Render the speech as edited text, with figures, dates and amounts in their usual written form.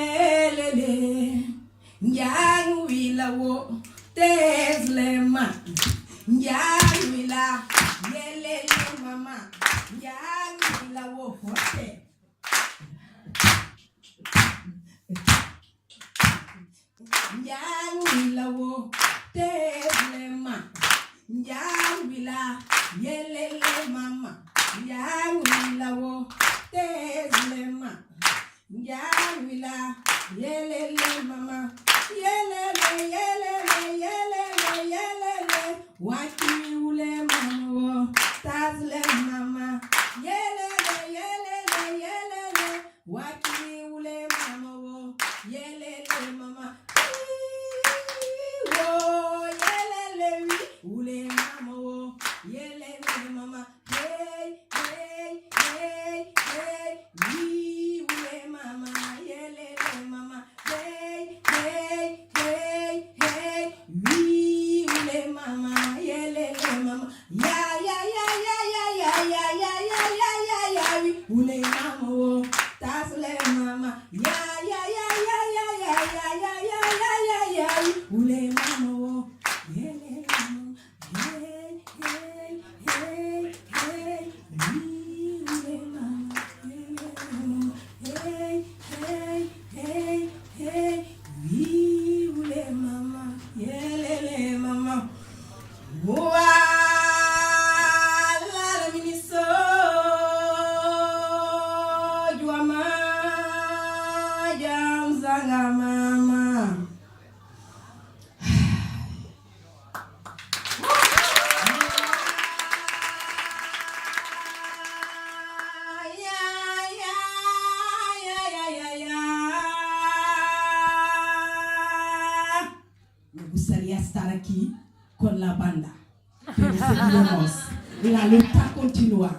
Yelele, Njang wila wo, Teslema, Njang wila, Yelele mama, Njang wila wo, hote. Njang wila wo, Teslema, Njang wila, Yelele mama, Njang wila wo, Teslema. Njang wila, yelele mama, yelele, yelele, yelele, yelele. Waki ule mama wo, tazle mama, yelele, yelele, yelele. Waki ule mama wo, yelele mama. Wo, yelele ule mama wo, yelele mama. Hey, hey, hey, hey, mama, yelele mama, hey, hey, hey, hey, we ule mama, yelele mama, ya ya ya ya ya ya ya ya ya ya ya ya, we ule mama wo, tasle mama, ya ya ya ya ya ya ya ya ya ya ya ya, we ule mama wo, yelele mama, hey hey hey hey, we ule mama, yelele mama, hey. Hey, hey, hey, we ule mama, yelele mama. Wala la miniso, juama, jam zanga mama. Me gustaría estar aquí con la banda, pero seguimos, la lucha continúa.